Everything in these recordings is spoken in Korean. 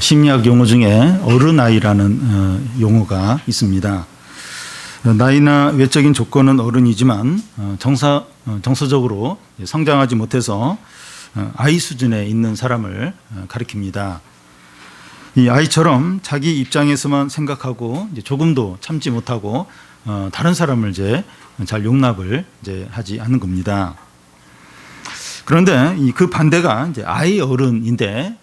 심리학 용어 중에 어른아이라는 용어가 있습니다. 나이나 외적인 조건은 어른이지만 정서적으로 성장하지 못해서 아이 수준에 있는 사람을 가리킵니다. 이 아이처럼 자기 입장에서만 생각하고 조금도 참지 못하고 다른 사람을 잘 용납을 하지 않는 겁니다. 그런데 그 반대가 아이 어른인데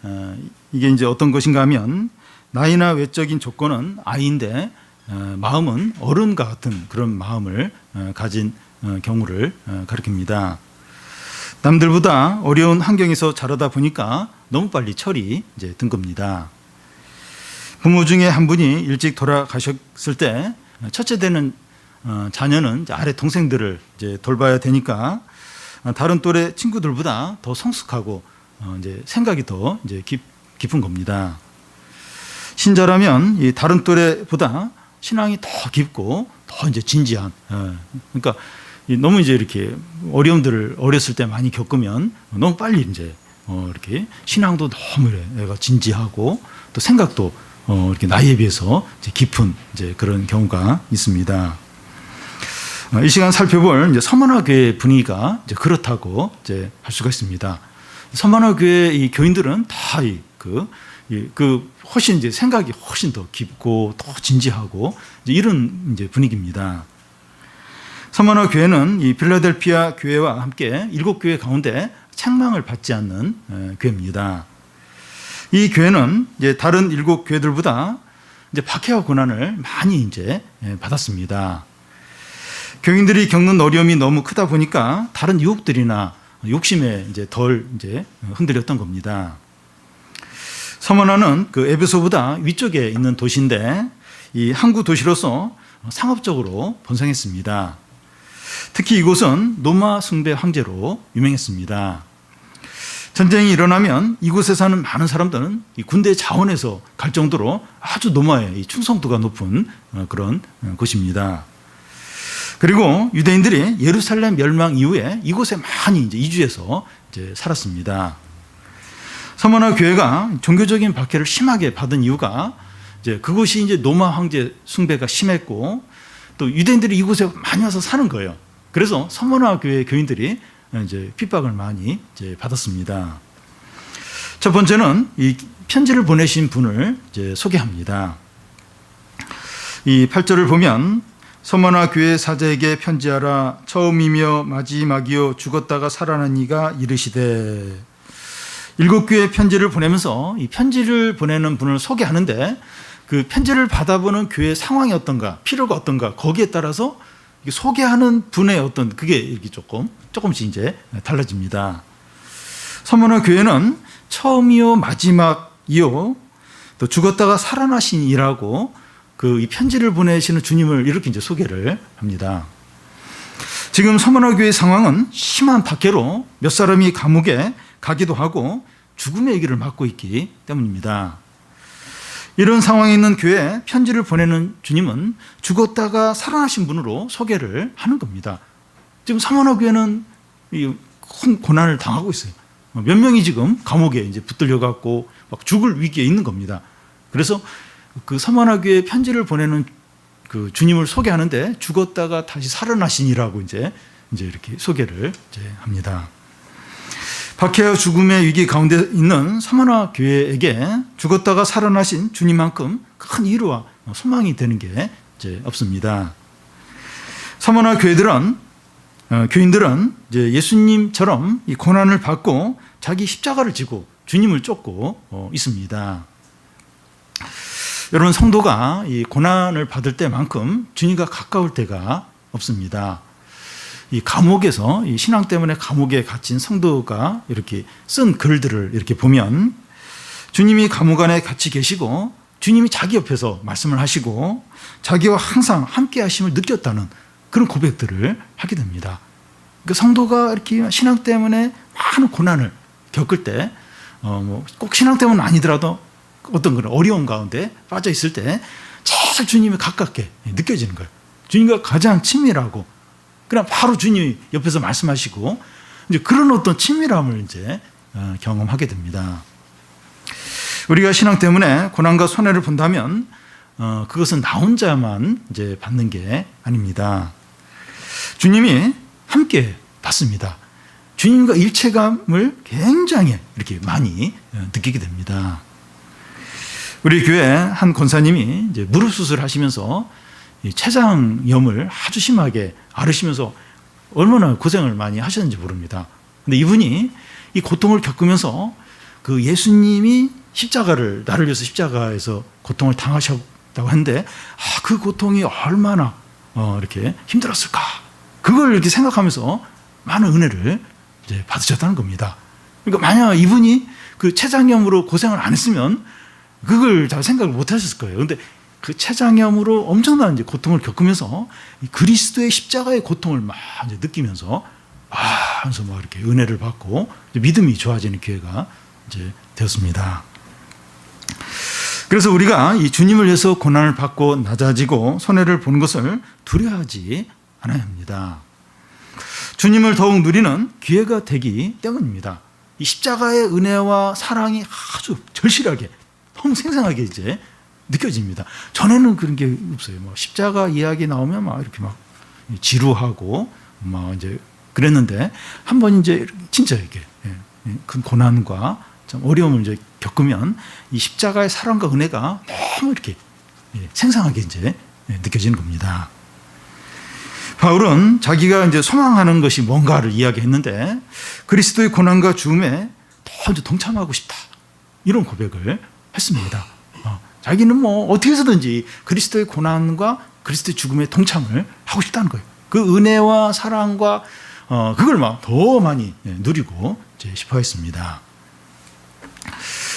이게 어떤 것인가 하면 나이나 외적인 조건은 아이인데 마음은 어른과 같은 그런 마음을 가진 경우를 가리킵니다. 남들보다 어려운 환경에서 자라다 보니까 너무 빨리 철이 든 겁니다. 부모 중에 한 분이 일찍 돌아가셨을 때 첫째 되는 자녀는 아래 동생들을 돌봐야 되니까 다른 또래 친구들보다 더 성숙하고 생각이 더 깊은 겁니다. 신자라면 이 다른 또래보다 신앙이 더 깊고 더 진지한, 그러니까 너무 이렇게 어려움들을 어렸을 때 많이 겪으면 너무 빨리 이렇게 신앙도 너무 애가 진지하고 또 생각도 이렇게 나이에 비해서 깊은 그런 경우가 있습니다. 이 시간 살펴볼 서머나 교회 분위기가 그렇다고 할 수가 있습니다. 서머나 교회 이 교인들은 다 훨씬 생각이 훨씬 더 깊고 더 진지하고 이런 분위기입니다. 서머나 교회는 이 필라델피아 교회와 함께 7교회 가운데 책망을 받지 않는 교회입니다. 이 교회는 다른 7교회들보다 박해와 고난을 많이 받았습니다. 교인들이 겪는 어려움이 너무 크다 보니까 다른 유혹들이나 욕심에 덜 흔들렸던 겁니다. 서머나는 그 에베소보다 위쪽에 있는 도시인데 이 항구 도시로서 상업적으로 번성했습니다. 특히 이곳은 노마 숭배 황제로 유명했습니다. 전쟁이 일어나면 이곳에 사는 많은 사람들은 이 군대 자원에서 갈 정도로 아주 노마의 충성도가 높은 그런 곳입니다. 그리고 유대인들이 예루살렘 멸망 이후에 이곳에 많이 이주해서 살았습니다. 서머나 교회가 종교적인 박해를 심하게 받은 이유가 그곳이 노마 황제 숭배가 심했고 또 유대인들이 이곳에 많이 와서 사는 거예요. 그래서 서머나 교회 교인들이 핍박을 많이 받았습니다. 첫 번째는 이 편지를 보내신 분을 소개합니다. 이 8절을 보면 서머나 교회 사자에게 편지하라. 처음이며 마지막이요 죽었다가 살아난 이가 이르시되. 7교회 편지를 보내면서 이 편지를 보내는 분을 소개하는데 그 편지를 받아보는 교회 상황이 어떤가, 필요가 어떤가, 거기에 따라서 소개하는 분의 어떤 그게 이렇게 조금씩 달라집니다. 서머나 교회는 처음이요 마지막이요 또 죽었다가 살아나신 이라고 이 편지를 보내시는 주님을 이렇게 소개를 합니다. 지금 서머나 교회 상황은 심한 박해로 몇 사람이 감옥에 가기도 하고 죽음의 얘기를 맡고 있기 때문입니다. 이런 상황에 있는 교회에 편지를 보내는 주님은 죽었다가 살아나신 분으로 소개를 하는 겁니다. 지금 서머나 교회는 큰 고난을 당하고 있어요. 몇 명이 지금 감옥에 붙들려 갖고 막 죽을 위기에 있는 겁니다. 그래서 그 서머나 교회에 편지를 보내는 그 주님을 소개하는데 죽었다가 다시 살아나신이라고 이렇게 소개를 합니다. 박해와 죽음의 위기 가운데 있는 서머나 교회에게 죽었다가 살아나신 주님만큼 큰 위로와 소망이 되는 게 없습니다. 서머나 교인들은 예수님처럼 이 고난을 받고 자기 십자가를 지고 주님을 쫓고 있습니다. 여러분, 성도가 이 고난을 받을 때만큼 주님과 가까울 때가 없습니다. 이 감옥에서 이 신앙 때문에 감옥에 갇힌 성도가 이렇게 쓴 글들을 이렇게 보면 주님이 감옥 안에 같이 계시고 주님이 자기 옆에서 말씀을 하시고 자기와 항상 함께 하심을 느꼈다는 그런 고백들을 하게 됩니다. 그러니까 성도가 이렇게 신앙 때문에 많은 고난을 겪을 때 꼭 신앙 때문은 아니더라도 어떤 그런 어려움 가운데 빠져 있을 때 제일 주님이 가깝게 느껴지는 거예요. 주님과 가장 친밀하고 그냥 바로 주님이 옆에서 말씀하시고 그런 어떤 친밀함을 경험하게 됩니다. 우리가 신앙 때문에 고난과 손해를 본다면 그것은 나 혼자만 이제 받는 게 아닙니다. 주님이 함께 받습니다. 주님과 일체감을 굉장히 이렇게 많이 느끼게 됩니다. 우리 교회 한 권사님이 이제 무릎 수술하시면서 췌장염을 아주 심하게 앓으시면서 얼마나 고생을 많이 하셨는지 모릅니다. 근데 이분이 이 고통을 겪으면서 그 예수님이 십자가를 나를 위해서 십자가에서 고통을 당하셨다고 했는데 그 고통이 얼마나 이렇게 힘들었을까? 그걸 이렇게 생각하면서 많은 은혜를 이제 받으셨다는 겁니다. 그러니까 만약 이분이 그 췌장염으로 고생을 안 했으면 그걸 잘 생각을 못 하셨을 거예요. 근데 그 췌장염으로 엄청난 이제 고통을 겪으면서 이 그리스도의 십자가의 고통을 막 이제 느끼면서 하면서 막 이렇게 은혜를 받고 믿음이 좋아지는 기회가 이제 되었습니다. 그래서 우리가 이 주님을 위해서 고난을 받고 낮아지고 손해를 보는 것을 두려워하지 않아야 합니다. 주님을 더욱 누리는 기회가 되기 때문입니다. 이 십자가의 은혜와 사랑이 아주 절실하게 너무 생생하게 이제 느껴집니다. 전에는 그런 게 없어요. 뭐 십자가 이야기 나오면 막 이렇게 막 지루하고 막 이제 그랬는데 한번 이제 진짜 이렇게 큰 고난과 좀 어려움을 이제 겪으면 이 십자가의 사랑과 은혜가 너무 이렇게 생생하게 이제 느껴지는 겁니다. 바울은 자기가 이제 소망하는 것이 뭔가를 이야기했는데 그리스도의 고난과 죽음에 더 이제 동참하고 싶다 이런 고백을 했습니다. 자기는 뭐 어떻게 해서든지 그리스도의 고난과 그리스도의 죽음에 동참을 하고 싶다는 거예요. 그 은혜와 사랑과 그걸 막 더 많이 누리고 싶어 했습니다.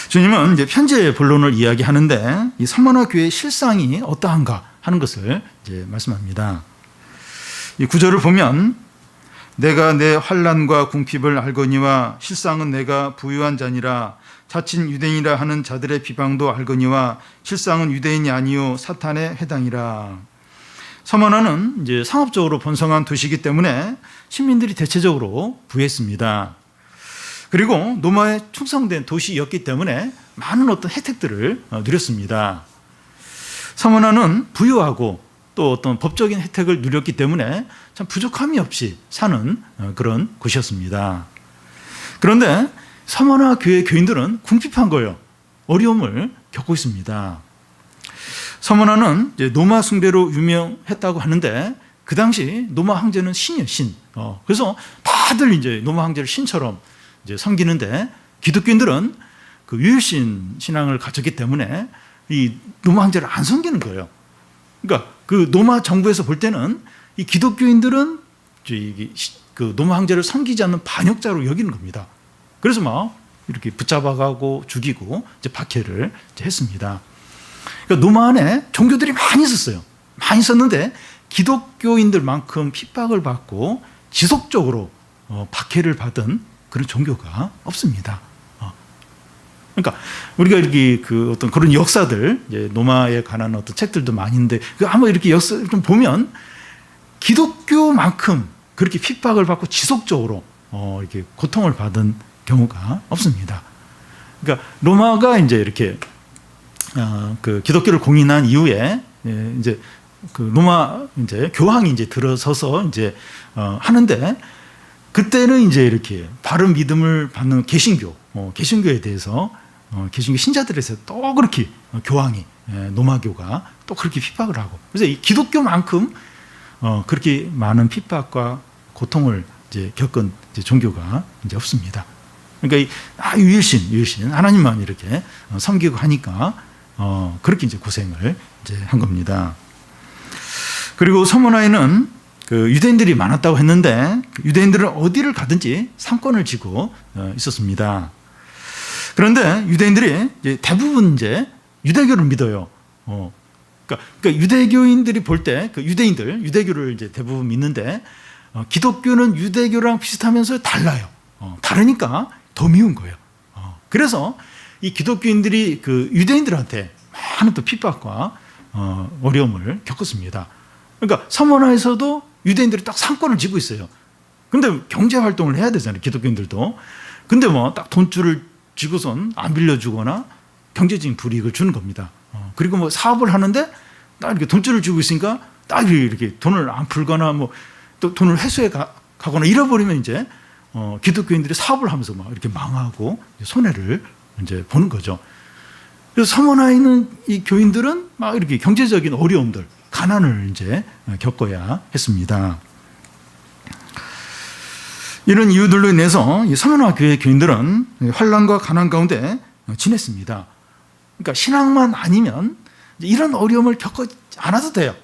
주님은 이제 편지의 본론을 이야기하는데 이 서머나 교회의 실상이 어떠한가 하는 것을 이제 말씀합니다. 이 구절을 보면 내가 내 환난과 궁핍을 알거니와 실상은 내가 부유한 자니라 자칭 유대인이라 하는 자들의 비방도 알거니와 실상은 유대인이 아니요 사탄의 회당이라. 서머나는 이제 상업적으로 번성한 도시이기 때문에 시민들이 대체적으로 부했습니다. 그리고 로마에 충성된 도시였기 때문에 많은 어떤 혜택들을 누렸습니다. 서머나는 부유하고 또 어떤 법적인 혜택을 누렸기 때문에 참 부족함이 없이 사는 그런 곳이었습니다. 그런데 서머나 교회 교인들은 궁핍한 거예요. 어려움을 겪고 있습니다. 서머나는 이제 노마 숭배로 유명했다고 하는데 그 당시 노마 황제는 신이에요, 신. 그래서 다들 이제 노마 황제를 신처럼 이제 섬기는데 기독교인들은 그 유일신 신앙을 가졌기 때문에 이 노마 황제를 안 섬기는 거예요. 그러니까 그 노마 정부에서 볼 때는 이 기독교인들은 그 노마 황제를 섬기지 않는 반역자로 여기는 겁니다. 그래서 막 이렇게 붙잡아가고 죽이고 이제 박해를 이제 했습니다. 그러니까 노마 안에 종교들이 많이 있었어요. 많이 있었는데 기독교인들만큼 핍박을 받고 지속적으로 박해를 받은 그런 종교가 없습니다. 그러니까 우리가 이렇게 그 어떤 그런 역사들, 이제 노마에 관한 어떤 책들도 많이 있는데 한번 이렇게 역사를 좀 보면 기독교만큼 그렇게 핍박을 받고 지속적으로 이렇게 고통을 받은 경우가 없습니다. 그러니까 로마가 이제 이렇게 그 기독교를 공인한 이후에 이제 그 로마 이제 교황이 이제 들어서서 이제 하는데 그때는 이제 이렇게 바른 믿음을 받는 개신교에 대해서 개신교 신자들에서 또 그렇게 교황이 노마교가 또 그렇게 핍박을 하고 그래서 이 기독교만큼 그렇게 많은 핍박과 고통을 이제 겪은 이제 종교가 이제 없습니다. 그러니까 유일신 하나님만 이렇게 섬기고 하니까 그렇게 이제 고생을 이제 한 겁니다. 그리고 서머나에는 그 유대인들이 많았다고 했는데 유대인들은 어디를 가든지 상권을 쥐고 있었습니다. 그런데 유대인들이 이제 대부분 이제 유대교를 믿어요. 그러니까 유대교인들이 볼 때 그 유대교를 이제 대부분 믿는데 기독교는 유대교랑 비슷하면서 달라요. 다르니까 더 미운 거예요. 그래서 이 기독교인들이 그 유대인들한테 많은 또 핍박과 어려움을 겪었습니다. 그러니까 서머나에서도 유대인들이 딱 상권을 쥐고 있어요. 근데 경제 활동을 해야 되잖아요, 기독교인들도. 근데 뭐 딱 돈줄을 쥐고선 안 빌려주거나 경제적인 불이익을 주는 겁니다. 그리고 뭐 사업을 하는데 딱 이렇게 돈줄을 쥐고 있으니까 딱 이렇게 돈을 안 풀거나 뭐 또 돈을 회수해 가거나 잃어버리면 이제 기독교인들이 사업을 하면서 막 이렇게 망하고 손해를 이제 보는 거죠. 그래서 서머나에 있는 이 교인들은 막 이렇게 경제적인 어려움들, 가난을 이제 겪어야 했습니다. 이런 이유들로 인해서 이 서머나 교회 교인들은 환난과 가난 가운데 지냈습니다. 그러니까 신앙만 아니면 이런 어려움을 겪지 않아도 돼요.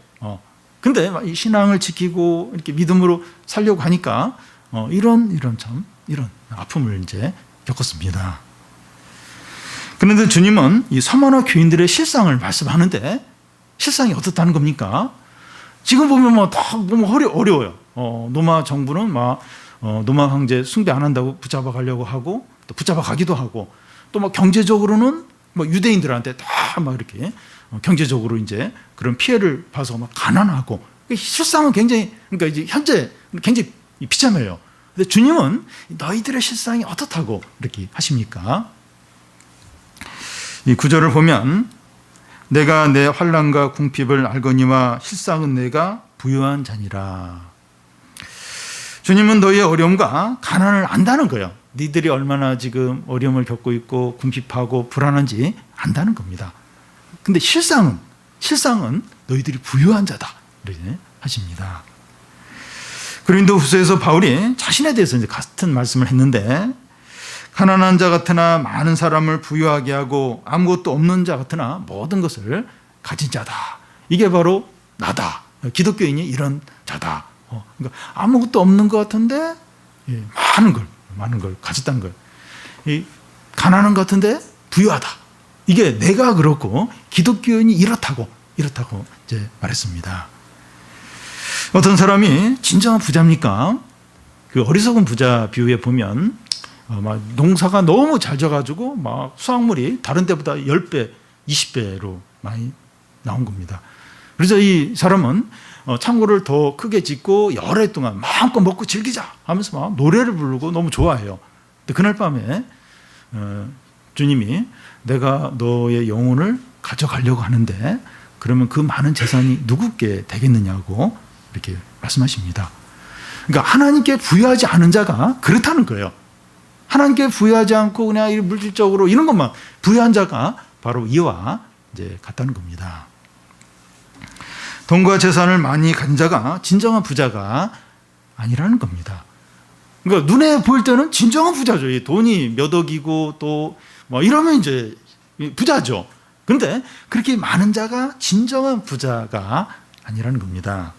근데 이 신앙을 지키고 이렇게 믿음으로 살려고 하니까 이런 아픔을 이제 겪었습니다. 그런데 주님은 이 서머나 교인들의 실상을 말씀하는데 실상이 어떻다는 겁니까? 지금 보면 뭐 다 너무 어려워요. 로마 정부는 막 로마 황제 숭배 안 한다고 붙잡아 가려고 하고 또 붙잡아 가기도 하고 또 막 경제적으로는 뭐 유대인들한테 다 막 이렇게 경제적으로 이제 그런 피해를 봐서 막 가난하고 실상은 굉장히 그러니까 이제 현재 굉장히 비참해요. 근데 주님은 너희들의 실상이 어떻다고 이렇게 하십니까? 이 구절을 보면 내가 내 환난과 궁핍을 알거니와 실상은 내가 부유한 자니라. 주님은 너희의 어려움과 가난을 안다는 거예요. 니들이 얼마나 지금 어려움을 겪고 있고 궁핍하고 불안한지 안다는 겁니다. 근데 실상은 너희들이 부유한 자다 이렇게 하십니다. 고린도후서에서 바울이 자신에 대해서 이제 같은 말씀을 했는데 가난한 자 같으나 많은 사람을 부유하게 하고 아무것도 없는 자 같으나 모든 것을 가진 자다. 이게 바로 나다. 기독교인이 이런 자다. 그러니까 아무것도 없는 것 같은데 많은 걸 가졌다는 거예요. 가난한 것 같은데 부유하다. 이게 내가 그렇고 기독교인이 이렇다고 이제 말했습니다. 어떤 사람이 진정한 부자입니까? 그 어리석은 부자 비유에 보면 막 농사가 너무 잘 져가지고 막 수확물이 다른 때보다 10배, 20배로 많이 나온 겁니다. 그래서 이 사람은 창고를 더 크게 짓고 여러 해 동안 마음껏 먹고 즐기자 하면서 막 노래를 부르고 너무 좋아해요. 근데 그날 밤에 주님이 내가 너의 영혼을 가져가려고 하는데 그러면 그 많은 재산이 누구께 되겠느냐고 이렇게 말씀하십니다. 그러니까 하나님께 부여하지 않은 자가 그렇다는 거예요. 하나님께 부여하지 않고 그냥 물질적으로 이런 것만 부여한 자가 바로 이와 이제 같다는 겁니다. 돈과 재산을 많이 가진 자가 진정한 부자가 아니라는 겁니다. 그러니까 눈에 보일 때는 진정한 부자죠. 돈이 몇 억이고 또 뭐 이러면 이제 부자죠. 그런데 그렇게 많은 자가 진정한 부자가 아니라는 겁니다.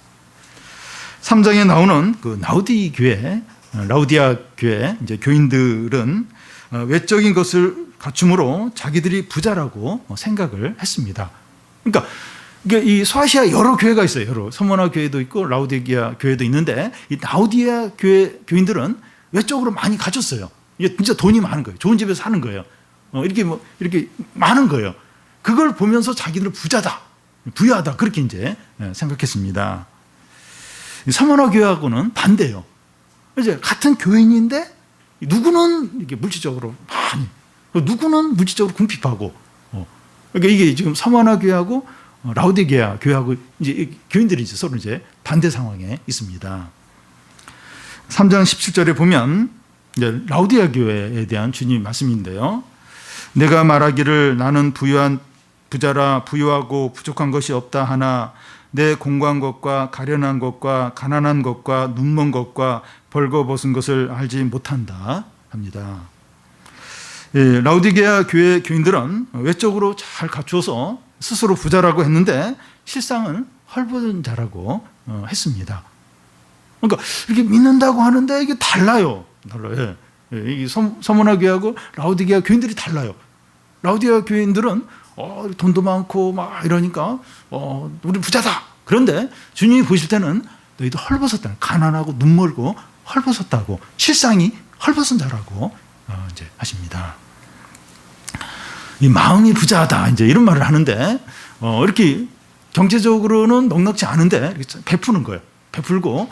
3장에 나오는 그 라우디아 교회 이제 교인들은 외적인 것을 갖춤으로 자기들이 부자라고 생각을 했습니다. 그러니까 이 소아시아 여러 교회가 있어요. 여러 서머나 교회도 있고 라우디게아 교회도 있는데 이 라우디아 교회 교인들은 외적으로 많이 가졌어요. 이게 진짜 돈이 많은 거예요. 좋은 집에서 사는 거예요. 이렇게 많은 거예요. 그걸 보면서 자기들은 부자다, 부유하다 그렇게 이제 생각했습니다. 서머나 교회하고는 반대예요. 이제 같은 교인인데 누구는 이렇게 물질적으로 많이, 누구는 물질적으로 궁핍하고, 그러니까 이게 지금 서머나 교회하고 라우디게아 교회하고 이제 교인들이 이제 서로 이제 반대 상황에 있습니다. 3장 17절에 보면 이제 라우디아 교회에 대한 주님 말씀인데요. 내가 말하기를 나는 부유한 부자라 부유하고 부족한 것이 없다 하나 내 공고한 것과 가련한 것과 가난한 것과 눈먼 것과 벌거벗은 것을 알지 못한다 합니다. 라우디게아 교회 교인들은 외적으로 잘 갖추어서 스스로 부자라고 했는데 실상은 헐벗은 자라고 했습니다. 그러니까 이렇게 믿는다고 하는데 이게 달라요. 이 서머나 교회하고 라우디게아 교인들이 달라요. 라우디게아 교인들은 돈도 많고 막 이러니까 우리 부자다. 그런데 주님이 보실 때는 너희도 헐벗었다. 가난하고 눈멀고 헐벗었다고 실상이 헐벗은 자라고 이제 하십니다. 이 마음이 부자하다 이제 이런 말을 하는데 이렇게 경제적으로는 넉넉지 않은데 이렇게 베푸는 거예요. 베풀고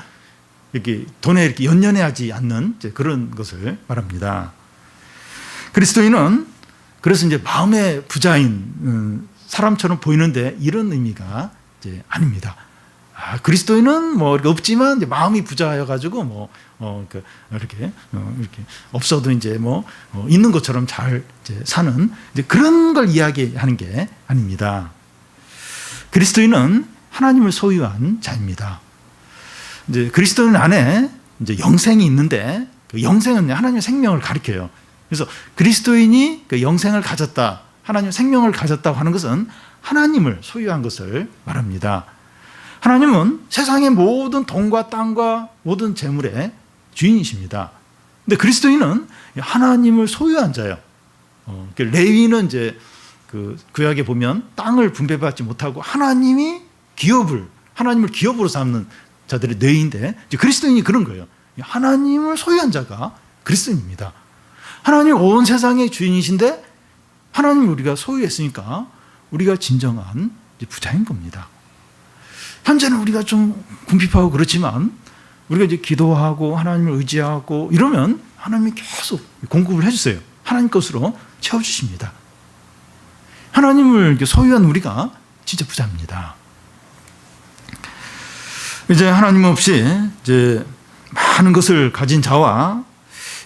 이렇게 돈에 이렇게 연연해하지 않는 이제 그런 것을 말합니다. 그리스도인은 그래서 이제 마음의 부자인 사람처럼 보이는데 이런 의미가 이제 아닙니다. 그리스도인은 뭐 없지만 이제 마음이 부자여가지고 이렇게 없어도 이제 있는 것처럼 잘 이제 사는 이제 그런 걸 이야기하는 게 아닙니다. 그리스도인은 하나님을 소유한 자입니다. 이제 그리스도인 안에 이제 영생이 있는데 그 영생은 하나님의 생명을 가리켜요. 그래서 그리스도인이 그 영생을 가졌다, 하나님의 생명을 가졌다고 하는 것은 하나님을 소유한 것을 말합니다. 하나님은 세상의 모든 돈과 땅과 모든 재물의 주인이십니다. 근데 그리스도인은 하나님을 소유한 자예요. 레위는 이제 그 구약에 보면 땅을 분배받지 못하고 하나님을 기업으로 삼는 자들의 뇌인데 그리스도인이 그런 거예요. 하나님을 소유한 자가 그리스도인입니다. 하나님 온 세상의 주인이신데 하나님을 우리가 소유했으니까 우리가 진정한 부자인 겁니다. 현재는 우리가 좀 궁핍하고 그렇지만 우리가 이제 기도하고 하나님을 의지하고 이러면 하나님이 계속 공급을 해주세요. 하나님 것으로 채워주십니다. 하나님을 소유한 우리가 진짜 부자입니다. 이제 하나님 없이 이제 많은 것을 가진 자와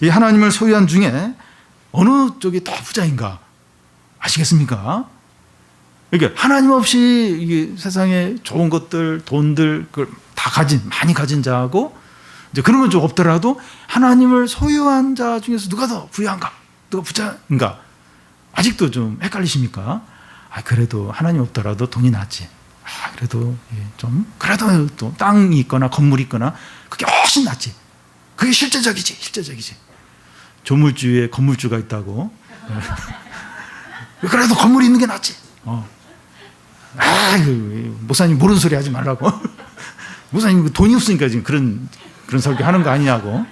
이 하나님을 소유한 중에 어느 쪽이 더 부자인가 아시겠습니까? 그러니까 하나님 없이 이게 세상에 좋은 것들, 돈들 그걸 다 많이 가진 자하고 이제 그런 건 좀 없더라도 하나님을 소유한 자 중에서 누가 더 부유한가? 누가 부자인가? 아직도 좀 헷갈리십니까? 그래도 하나님 없더라도 돈이 낫지. 그래도 또 땅이 있거나 건물이 있거나 그게 훨씬 낫지. 그게 실제적이지. 조물주에 건물주가 있다고. 그래도 건물이 있는 게 낫지. 목사님 모르는 소리 하지 말라고. 목사님 돈이 없으니까 지금 그런 설교 하는 거 아니냐고.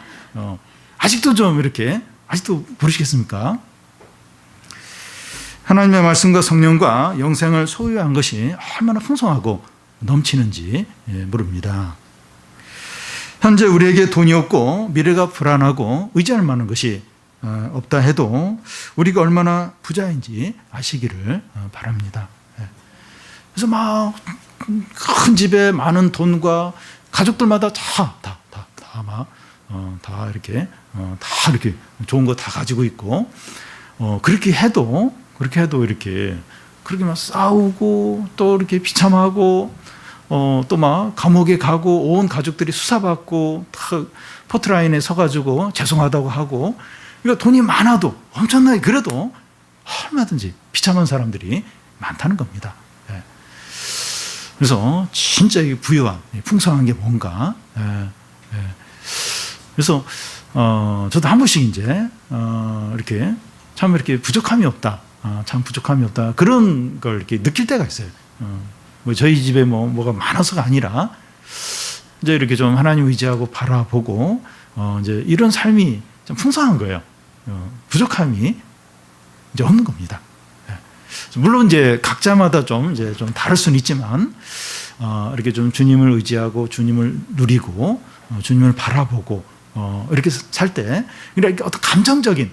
아직도 좀 이렇게 아직도 모르시겠습니까? 하나님의 말씀과 성령과 영생을 소유한 것이 얼마나 풍성하고 넘치는지 모릅니다. 현재 우리에게 돈이 없고 미래가 불안하고 의지할 만한 것이 없다 해도 우리가 얼마나 부자인지 아시기를 바랍니다. 그래서 막 큰 집에 많은 돈과 가족들마다 다 이렇게 좋은 거 다 가지고 있고 그렇게 해도 이렇게 그렇게 막 싸우고 또 이렇게 비참하고 또 막 감옥에 가고 온 가족들이 수사받고 포트라인에 서가지고 죄송하다고 하고 그러니까 돈이 많아도 엄청나게 그래도 얼마든지 비참한 사람들이 많다는 겁니다. 그래서 진짜 부유한 풍성한 게 뭔가. 그래서 저도 한 번씩 이제 이렇게 참 이렇게 부족함이 없다. 참 부족함이 없다. 그런 걸 이렇게 느낄 때가 있어요. 저희 집에 뭐가 많아서가 아니라 이제 이렇게 좀 하나님 의지하고 바라보고 이제 이런 삶이 좀 풍성한 거예요. 부족함이 이제 없는 겁니다. 물론 이제 각자마다 좀 다를 수는 있지만 이렇게 좀 주님을 의지하고 주님을 누리고 주님을 바라보고 이렇게 살 때 이렇게 어떤 감정적인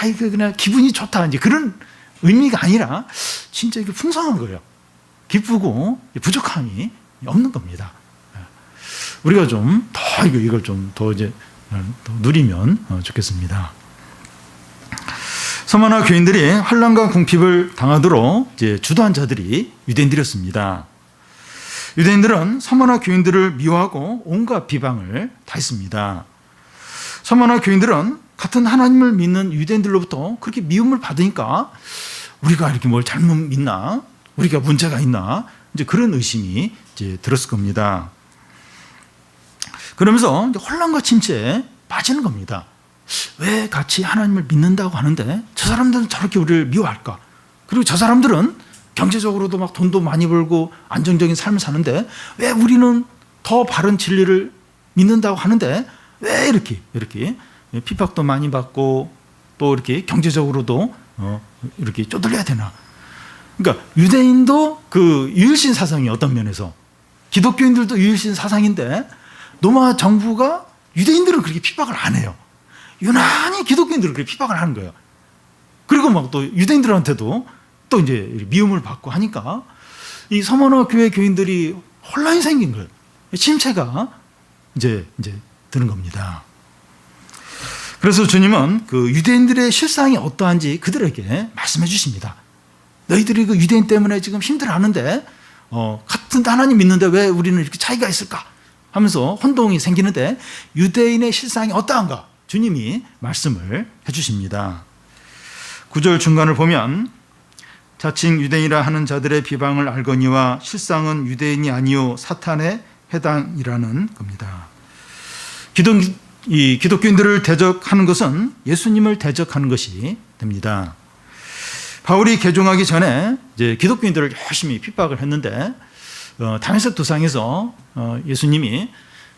이거 그냥 기분이 좋다 이제 그런 의미가 아니라 진짜 이게 풍성한 거예요. 기쁘고 부족함이 없는 겁니다. 우리가 좀 더 이걸 좀 더 이제 더 누리면 좋겠습니다. 서머나 교인들이 환난과 궁핍을 당하도록 이제 주도한 자들이 유대인들이었습니다. 유대인들은 서머나 교인들을 미워하고 온갖 비방을 다 했습니다. 서머나 교인들은 같은 하나님을 믿는 유대인들로부터 그렇게 미움을 받으니까 우리가 이렇게 뭘 잘못 믿나? 우리가 문제가 있나? 이제 그런 의심이 이제 들었을 겁니다. 그러면서 이제 혼란과 침체에 빠지는 겁니다. 왜 같이 하나님을 믿는다고 하는데 저 사람들은 저렇게 우리를 미워할까? 그리고 저 사람들은 경제적으로도 막 돈도 많이 벌고 안정적인 삶을 사는데 왜 우리는 더 바른 진리를 믿는다고 하는데 왜 이렇게 핍박도 많이 받고 또 이렇게 경제적으로도 이렇게 쪼들려야 되나? 그러니까 유대인도 그 유일신 사상이 어떤 면에서 기독교인들도 유일신 사상인데 로마 정부가 유대인들은 그렇게 핍박을 안 해요. 유난히 기독교인들은 그렇게 핍박을 하는 거예요. 그리고 막 또 유대인들한테도 또 이제 미움을 받고 하니까 이 서머나 교회 교인들이 혼란이 생긴 거예요. 침체가 이제 드는 겁니다. 그래서 주님은 그 유대인들의 실상이 어떠한지 그들에게 말씀해 주십니다. 너희들이 그 유대인 때문에 지금 힘들어하는데 같은 하나님 믿는데 왜 우리는 이렇게 차이가 있을까 하면서 혼동이 생기는데 유대인의 실상이 어떠한가 주님이 말씀을 해 주십니다. 9절 중간을 보면 자칭 유대인이라 하는 자들의 비방을 알거니와 실상은 유대인이 아니요 사탄의 해당이라는 겁니다. 이 기독교인들을 대적하는 것은 예수님을 대적하는 것이 됩니다. 바울이 개종하기 전에 이제 기독교인들을 열심히 핍박을 했는데 다메섹 도상에서 예수님이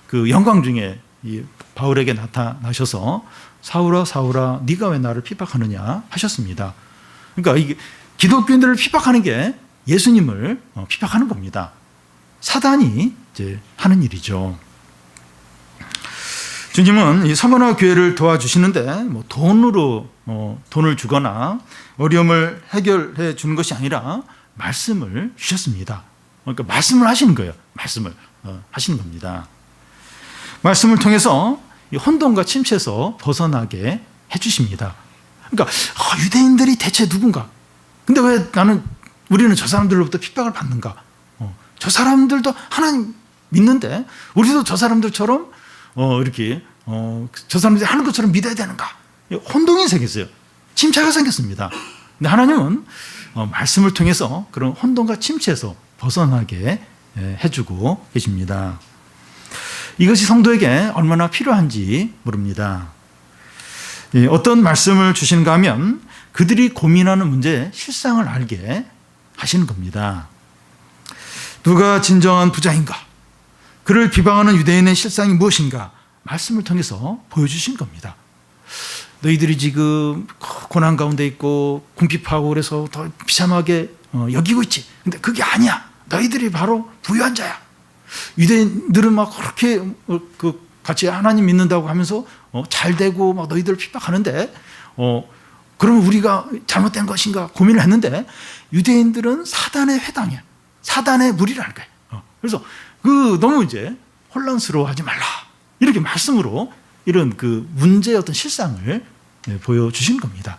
그 영광 중에 이 바울에게 나타나셔서 사울아 사울아 네가 왜 나를 핍박하느냐 하셨습니다. 그러니까 이게 기독교인들을 핍박하는 게 예수님을 핍박하는 겁니다. 사단이 이제 하는 일이죠. 주님은 이 서머나 교회를 도와주시는데 뭐 돈을 주거나 어려움을 해결해 주는 것이 아니라 말씀을 주셨습니다. 그러니까 말씀을 하시는 거예요. 말씀을 하시는 겁니다. 말씀을 통해서 이 혼돈과 침체에서 벗어나게 해주십니다. 그러니까 유대인들이 대체 누군가? 근데 왜 우리는 저 사람들로부터 핍박을 받는가? 저 사람들도 하나님 믿는데 우리도 저 사람들처럼 이렇게 저 사람들이 하는 것처럼 믿어야 되는가? 혼동이 생겼어요. 침체가 생겼습니다. 근데 하나님은 말씀을 통해서 그런 혼동과 침체에서 벗어나게 해주고 계십니다. 이것이 성도에게 얼마나 필요한지 모릅니다. 어떤 말씀을 주시는가 하면 그들이 고민하는 문제의 실상을 알게 하시는 겁니다. 누가 진정한 부자인가? 그를 비방하는 유대인의 실상이 무엇인가? 말씀을 통해서 보여주신 겁니다. 너희들이 지금 고난 가운데 있고 궁핍하고 그래서 더 비참하게 여기고 있지. 근데 그게 아니야. 너희들이 바로 부유한 자야. 유대인들은 막 그렇게 같이 하나님 믿는다고 하면서 잘 되고 막 너희들을 핍박하는데 그러면 우리가 잘못된 것인가 고민을 했는데 유대인들은 사단의 회당이야. 사단의 무리라는 거예요. 그래서 너무 이제 혼란스러워하지 말라. 이렇게 말씀으로 이런 그 문제의 어떤 실상을 보여주신 겁니다.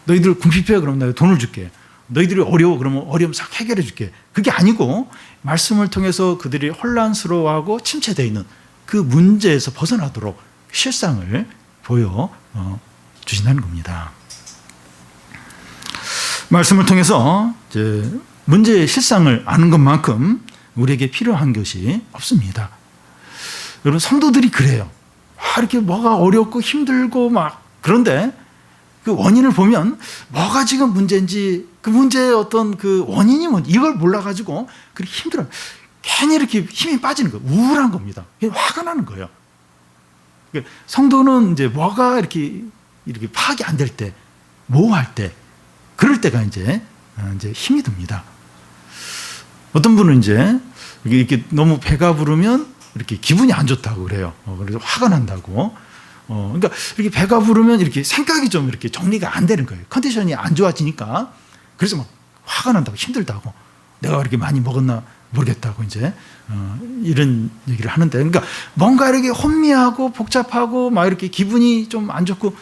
너희들 궁핍해 그러면 내가 돈을 줄게. 너희들이 어려워 그러면 어려움 싹 해결해 줄게. 그게 아니고 말씀을 통해서 그들이 혼란스러워하고 침체되어 있는 그 문제에서 벗어나도록 실상을 보여주신다는 겁니다. 말씀을 통해서 이제 문제의 실상을 아는 것만큼 우리에게 필요한 것이 없습니다. 여러분 성도들이 그래요. 이렇게 뭐가 어렵고 힘들고 막 그런데 그 원인을 보면 뭐가 지금 문제인지 그 문제의 어떤 그 원인이 뭔지 이걸 몰라가지고 그렇게 힘들어요. 괜히 이렇게 힘이 빠지는 거예요. 우울한 겁니다. 화가 나는 거예요. 성도는 이제 뭐가 이렇게 파악이 안 될 때, 모호할 때, 그럴 때가 이제 힘이 듭니다. 어떤 분은 이제 이렇게 너무 배가 부르면 이렇게 기분이 안 좋다고 그래요. 그래서 화가 난다고. 그러니까 이렇게 배가 부르면 이렇게 생각이 좀 이렇게 정리가 안 되는 거예요. 컨디션이 안 좋아지니까. 그래서 막 화가 난다고 힘들다고. 내가 이렇게 많이 먹었나 모르겠다고 이제 이런 얘기를 하는데, 그러니까 뭔가 이렇게 혼미하고 복잡하고 막 이렇게 기분이 좀 안 좋고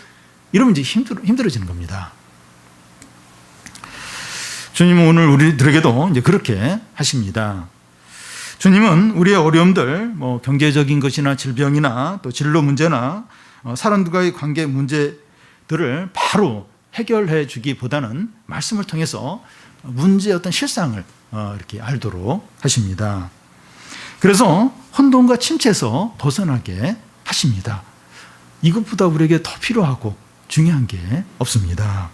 이러면 이제 힘들어지는 겁니다. 주님은 오늘 우리들에게도 이제 그렇게 하십니다. 주님은 우리의 어려움들, 뭐 경제적인 것이나 질병이나 또 진로 문제나 사람들과의 관계 문제들을 바로 해결해 주기보다는 말씀을 통해서 문제의 어떤 실상을 이렇게 알도록 하십니다. 그래서 혼돈과 침체에서 벗어나게 하십니다. 이것보다 우리에게 더 필요하고 중요한 게 없습니다.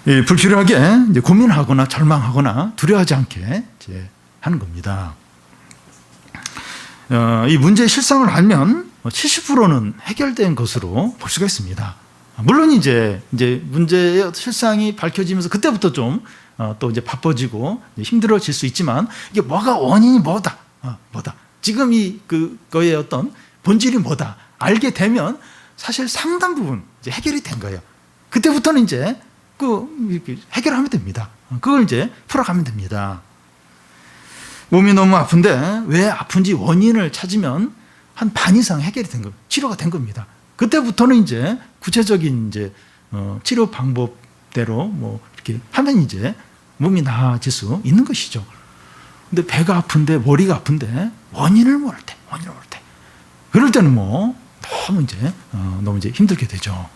불필요하게 이제 고민하거나 절망하거나 두려워하지 않게 이제 하는 겁니다. 이 문제의 실상을 알면 70%는 해결된 것으로 볼 수가 있습니다. 물론 이제 문제의 실상이 밝혀지면서 그때부터 좀 또 이제 바빠지고 힘들어질 수 있지만 이게 뭐가 원인이 뭐다. 지금 그거의 어떤 본질이 뭐다. 알게 되면 사실 상당 부분 이제 해결이 된 거예요. 그때부터는 이제 이렇게 해결하면 됩니다. 그걸 이제 풀어가면 됩니다. 몸이 너무 아픈데 왜 아픈지 원인을 찾으면 한 반 이상 해결이 된 겁니다. 치료가 된 겁니다. 그때부터는 이제 구체적인 이제 치료 방법대로 뭐 이렇게 하면 이제 몸이 나아질 수 있는 것이죠. 근데 배가 아픈데 머리가 아픈데 원인을 모를 때, 그럴 때는 뭐 너무 이제 힘들게 되죠.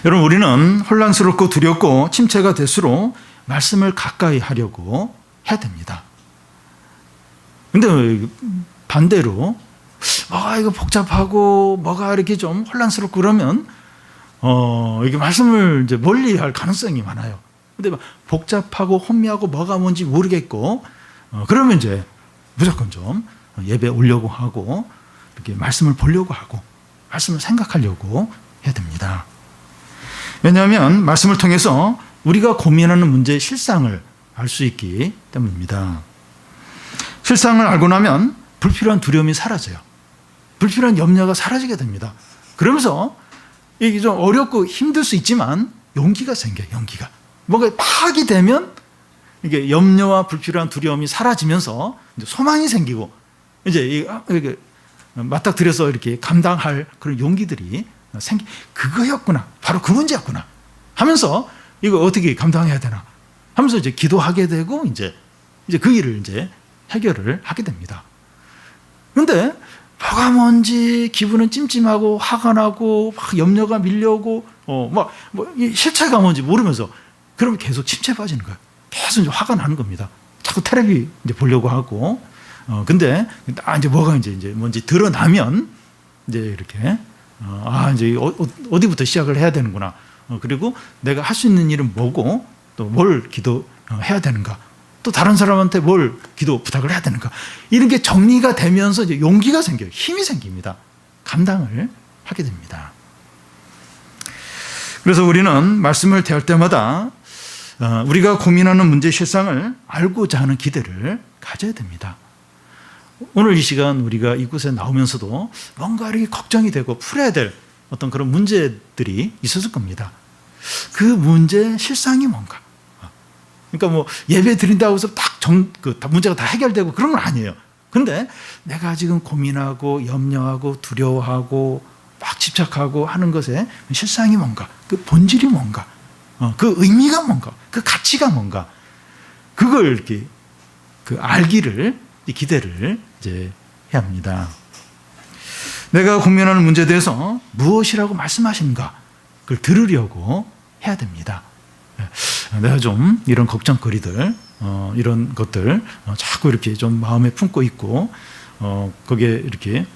여러분, 우리는 혼란스럽고 두렵고 침체가 될수록 말씀을 가까이 하려고 해야 됩니다. 근데 반대로 뭐가 이거 복잡하고 뭐가 이렇게 좀 혼란스럽고 그러면 이게 말씀을 이제 멀리 할 가능성이 많아요. 근데 막 복잡하고 혼미하고 뭐가 뭔지 모르겠고 그러면 이제 무조건 좀 예배 오려고 하고 이렇게 말씀을 보려고 하고 말씀을 생각하려고 해야 됩니다. 왜냐하면 말씀을 통해서 우리가 고민하는 문제의 실상을 알 수 있기 때문입니다. 실상을 알고 나면 불필요한 두려움이 사라져요. 불필요한 염려가 사라지게 됩니다. 그러면서 이게 좀 어렵고 힘들 수 있지만 용기가 생겨요. 용기가. 뭔가 파악이 되면 이게 염려와 불필요한 두려움이 사라지면서 이제 소망이 생기고 이제 이렇게 맞닥뜨려서 이렇게 감당할 그런 용기들이 그거였구나. 바로 그 문제였구나. 하면서 이거 어떻게 감당해야 되나 하면서 이제 기도하게 되고 이제 그 일을 이제 해결을 하게 됩니다. 근데 뭐가 뭔지 기분은 찜찜하고 화가 나고 막 염려가 밀려오고 이 실체가 뭔지 모르면서 그러면 계속 침체에 빠지는 거예요. 계속 이제 화가 나는 겁니다. 자꾸 텔레비 이제 보려고 하고 근데 이제 뭐가 이제 뭔지 드러나면 이제 이렇게 이제 어디부터 시작을 해야 되는구나. 그리고 내가 할 수 있는 일은 뭐고 또 뭘 기도해야 되는가. 또 다른 사람한테 뭘 기도 부탁을 해야 되는가. 이런 게 정리가 되면서 이제 용기가 생겨요. 힘이 생깁니다. 감당을 하게 됩니다. 그래서 우리는 말씀을 대할 때마다 우리가 고민하는 문제의 실상을 알고자 하는 기대를 가져야 됩니다. 오늘 이 시간 우리가 이곳에 나오면서도 뭔가 이렇게 걱정이 되고 풀어야 될 어떤 그런 문제들이 있었을 겁니다. 그 문제의 실상이 뭔가. 그러니까 뭐 예배 드린다고 해서 문제가 다 해결되고 그런 건 아니에요. 근데 내가 지금 고민하고 염려하고 두려워하고 막 집착하고 하는 것의 실상이 뭔가, 그 본질이 뭔가, 그 의미가 뭔가, 그 가치가 뭔가, 그걸 이렇게 알기를 기대를 이제 해야 합니다. 내가 고민하는 문제에 대해서 무엇이라고 말씀하시는가, 그걸 들으려고 해야 됩니다. 내가 좀 이런 걱정거리들, 이런 것들 자꾸 이렇게 좀 마음에 품고 있고, 거기에 이렇게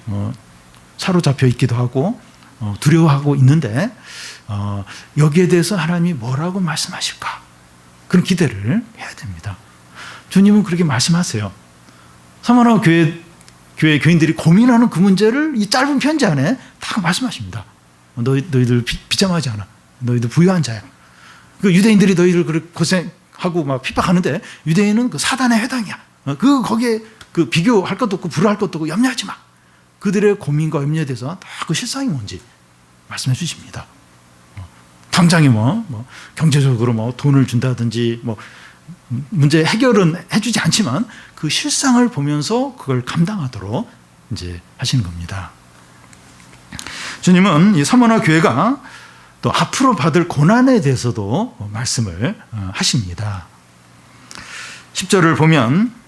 사로잡혀 있기도 하고, 두려워하고 있는데, 여기에 대해서 하나님이 뭐라고 말씀하실까? 그런 기대를 해야 됩니다. 주님은 그렇게 말씀하세요. 사모나 교회 교인들이 고민하는 그 문제를 이 짧은 편지 안에 다 말씀하십니다. 너희들 비참하지 않아. 너희들 부유한 자야. 그 유대인들이 너희를 고생하고 막 핍박하는데 유대인은 그 사단의 회당이야. 거기에 비교할 것도 없고 불화할 것도 없고 염려하지 마. 그들의 고민과 염려에 대해서 다 그 실상이 뭔지 말씀해 주십니다. 당장에 경제적으로 돈을 준다든지 문제 해결은 해주지 않지만 그 실상을 보면서 그걸 감당하도록 이제 하시는 겁니다. 주님은 이 사모나 교회가 또 앞으로 받을 고난에 대해서도 말씀을 하십니다. 10절을 보면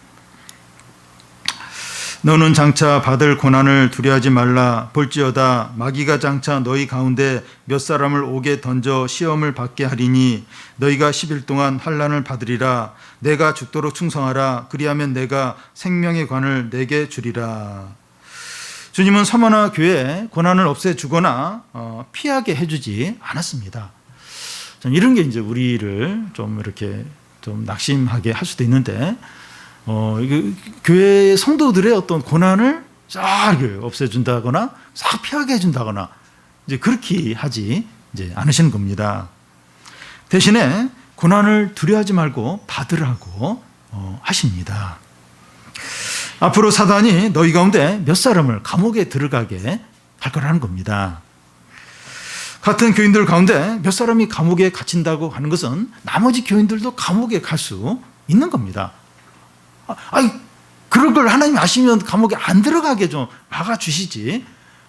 너는 장차 받을 고난을 두려워하지 말라. 볼지어다 마귀가 장차 너희 가운데 몇 사람을 옥에 던져 시험을 받게 하리니 너희가 10일 동안 환난을 받으리라. 내가 죽도록 충성하라. 그리하면 내가 생명의 관을 내게 주리라. 주님은 사모나 교회에 고난을 없애주거나 피하게 해주지 않았습니다. 이런 게 이제 우리를 좀 이렇게 좀 낙심하게 할 수도 있는데, 교회 성도들의 어떤 고난을 싹 없애준다거나 싹 피하게 해준다거나 이제 그렇게 하지 이제 않으시는 겁니다. 대신에 고난을 두려워하지 말고 받으라고 하십니다. 앞으로 사단이 너희 가운데 몇 사람을 감옥에 들어가게 갈 거라는 겁니다. 같은 교인들 가운데 몇 사람이 감옥에 갇힌다고 하는 것은 나머지 교인들도 감옥에 갈 수 있는 겁니다. 아니, 그런 걸 하나님이 아시면 감옥에 안 들어가게 좀 막아주시지.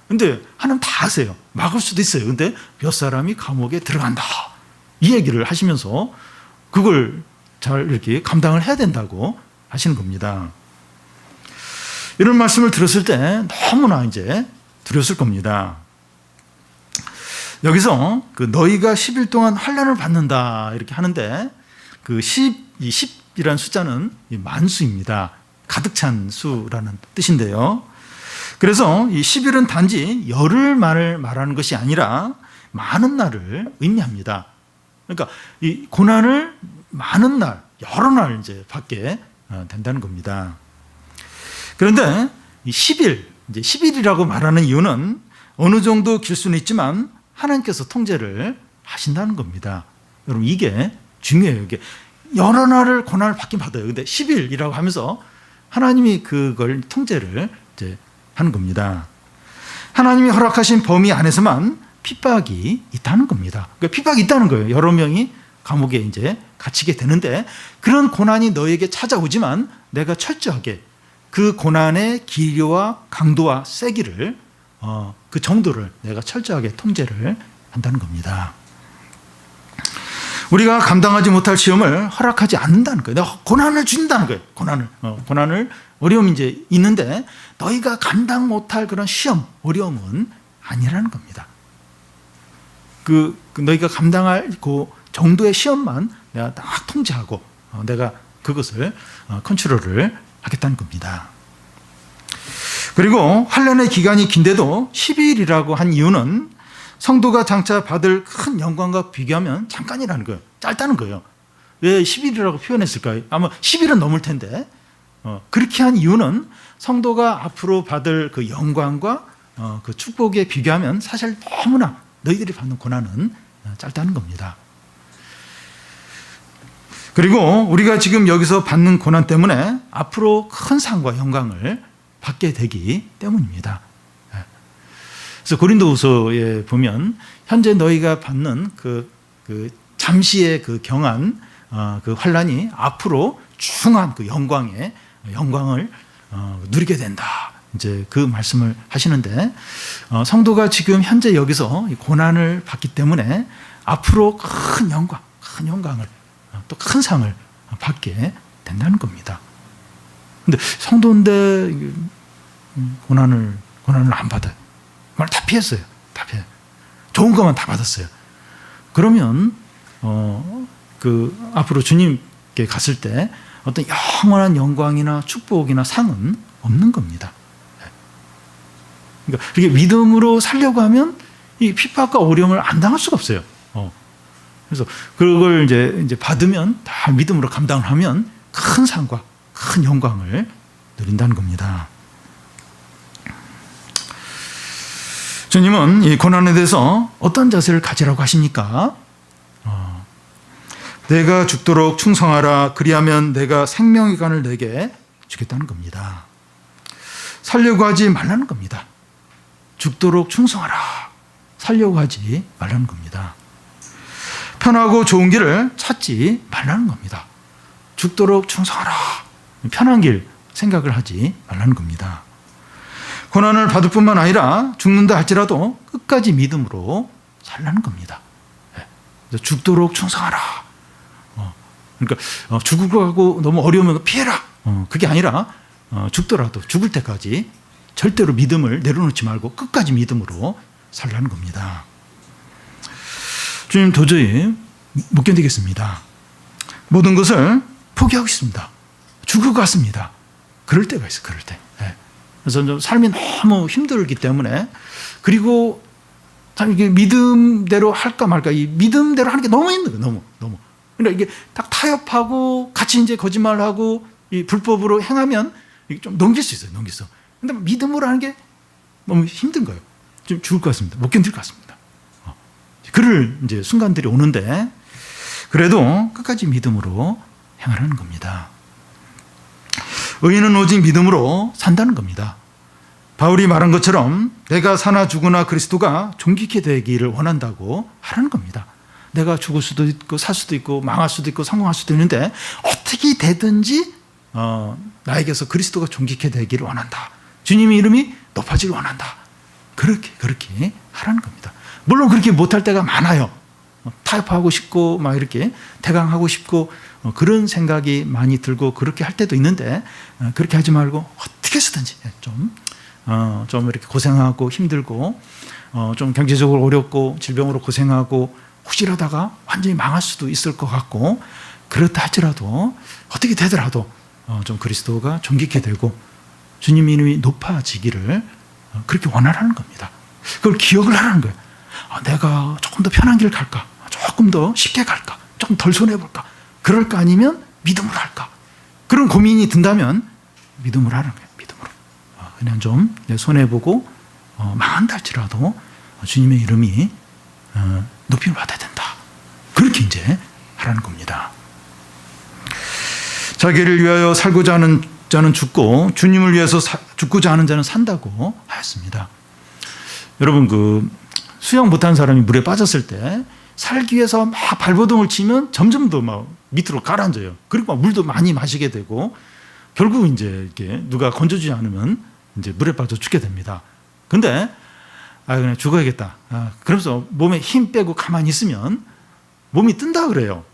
근데 하나님 다 아세요. 막을 수도 있어요. 근데 몇 사람이 감옥에 들어간다. 이 얘기를 하시면서 그걸 잘 이렇게 감당을 해야 된다고 하시는 겁니다. 이런 말씀을 들었을 때 너무나 이제 두려웠을 겁니다. 여기서 그 너희가 10일 동안 환난을 받는다 이렇게 하는데 그 10이라는 숫자는 만수입니다. 가득 찬 수라는 뜻인데요. 그래서 이 10일은 단지 열흘만을 말하는 것이 아니라 많은 날을 의미합니다. 그러니까 이 고난을 많은 날, 여러 날 이제 받게 된다는 겁니다. 그런데 이 10일, 이제 10일이라고 말하는 이유는 어느 정도 길 수는 있지만 하나님께서 통제를 하신다는 겁니다. 여러분 이게 중요해요. 이게 여러 날을 고난을 받긴 받아요. 근데 10일이라고 하면서 하나님이 그걸 통제를 이제 하는 겁니다. 하나님이 허락하신 범위 안에서만 핍박이 있다는 겁니다. 그러니까 핍박이 있다는 거예요. 여러 명이 감옥에 이제 갇히게 되는데 그런 고난이 너에게 찾아오지만 내가 철저하게 그 고난의 길이와 강도와 세기를 그 정도를 내가 철저하게 통제를 한다는 겁니다. 우리가 감당하지 못할 시험을 허락하지 않는다는 거예요. 내가 고난을 준다는 거예요. 고난을 어려움이 이제 있는데 너희가 감당 못할 그런 시험, 어려움은 아니라는 겁니다. 그 너희가 감당할 그 정도의 시험만 내가 딱 통제하고 내가 그것을 컨트롤을 하겠다는 겁니다. 그리고 환난의 기간이 긴데도 10일이라고 한 이유는 성도가 장차 받을 큰 영광과 비교하면 잠깐이라는 거예요. 짧다는 거예요. 왜 10일이라고 표현했을까요? 아마 10일은 넘을 텐데 그렇게 한 이유는 성도가 앞으로 받을 그 영광과 그 축복에 비교하면 사실 너무나 너희들이 받는 고난은 짧다는 겁니다. 그리고 우리가 지금 여기서 받는 고난 때문에 앞으로 큰 상과 영광을 받게 되기 때문입니다. 그래서 고린도후서에 보면 현재 너희가 받는 그 잠시의 그 경한 그 환난이 앞으로 중한 그 영광을 누리게 된다. 이제 그 말씀을 하시는데 성도가 지금 현재 여기서 고난을 받기 때문에 앞으로 큰 영광을 또 큰 상을 받게 된다는 겁니다. 근데 성도인데 고난을 안 받아요. 말 다 피했어요. 다 피해. 좋은 것만 다 받았어요. 그러면 그 앞으로 주님께 갔을 때 어떤 영원한 영광이나 축복이나 상은 없는 겁니다. 그러니까 이렇게 믿음으로 살려고 하면 이 핍박과 어려움을 안 당할 수가 없어요. 그래서 그걸 이제 받으면 다 믿음으로 감당을 하면 큰 상과 큰 영광을 누린다는 겁니다. 주님은 이 고난에 대해서 어떤 자세를 가지라고 하십니까? 내가 죽도록 충성하라. 그리하면 내가 생명의 간을 내게 주겠다는 겁니다. 살려고 하지 말라는 겁니다. 죽도록 충성하라. 살려고 하지 말라는 겁니다. 편하고 좋은 길을 찾지 말라는 겁니다. 죽도록 충성하라. 편한 길 생각을 하지 말라는 겁니다. 고난을 받을 뿐만 아니라 죽는다 할지라도 끝까지 믿음으로 살라는 겁니다. 그래서 죽도록 충성하라. 그러니까 죽으라고 너무 어려우면 피해라. 그게 아니라 죽더라도 죽을 때까지 절대로 믿음을 내려놓지 말고 끝까지 믿음으로 살라는 겁니다. 주님 도저히 못 견디겠습니다. 모든 것을 포기하고 있습니다. 죽을 것 같습니다. 그럴 때가 있어요. 그럴 때. 그래서 삶이 너무 힘들기 때문에 그리고 참 이게 믿음대로 할까 말까 이 믿음대로 하는 게 너무 힘들어요. 너무. 그러니까 이게 딱 타협하고 같이 이제 거짓말하고 이 불법으로 행하면 이게 좀 넘길 수 있어요. 근데 믿음으로 하는 게 너무 힘든 거예요. 좀 죽을 것 같습니다. 못 견딜 것 같습니다. 그럴 이제 순간들이 오는데 그래도 끝까지 믿음으로 행하라는 겁니다. 의인은 오직 믿음으로 산다는 겁니다. 바울이 말한 것처럼 내가 사나 죽으나 그리스도가 존귀케 되기를 원한다고 하라는 겁니다. 내가 죽을 수도 있고 살 수도 있고 망할 수도 있고 성공할 수도 있는데 어떻게 되든지 나에게서 그리스도가 존귀케 되기를 원한다. 주님의 이름이 높아지길 원한다. 그렇게 하라는 겁니다. 물론 그렇게 못할 때가 많아요. 타협하고 싶고 막 이렇게 대강하고 싶고 그런 생각이 많이 들고 그렇게 할 때도 있는데 그렇게 하지 말고 어떻게 해서든지 좀 이렇게 고생하고 힘들고 좀 경제적으로 어렵고 질병으로 고생하고 혹시라다가 완전히 망할 수도 있을 것 같고 그렇다 할지라도 어떻게 되더라도 좀 그리스도가 존귀케 되고 주님 이름이 높아지기를 그렇게 원하라는 겁니다. 그걸 기억을 하라는 거예요. 내가 조금 더 편한 길을 갈까? 조금 더 쉽게 갈까? 조금 덜 손해볼까? 그럴까 아니면 믿음으로 할까? 그런 고민이 든다면 믿음으로 하라는 거예요. 믿음으로. 그냥 좀 손해보고 망한다 할지라도 주님의 이름이 높임을 받아야 된다. 그렇게 이제 하라는 겁니다. 자기를 위하여 살고자 하는 자는 죽고 주님을 위해서 죽고자 하는 자는 산다고 하였습니다. 여러분 수영 못하는 사람이 물에 빠졌을 때 살기 위해서 막 발버둥을 치면 점점 더 막 밑으로 가라앉아요. 그리고 막 물도 많이 마시게 되고 결국 이제 이렇게 누가 건져주지 않으면 이제 물에 빠져 죽게 됩니다. 근데 그냥 죽어야겠다. 그러면서 몸에 힘 빼고 가만히 있으면 몸이 뜬다 그래요.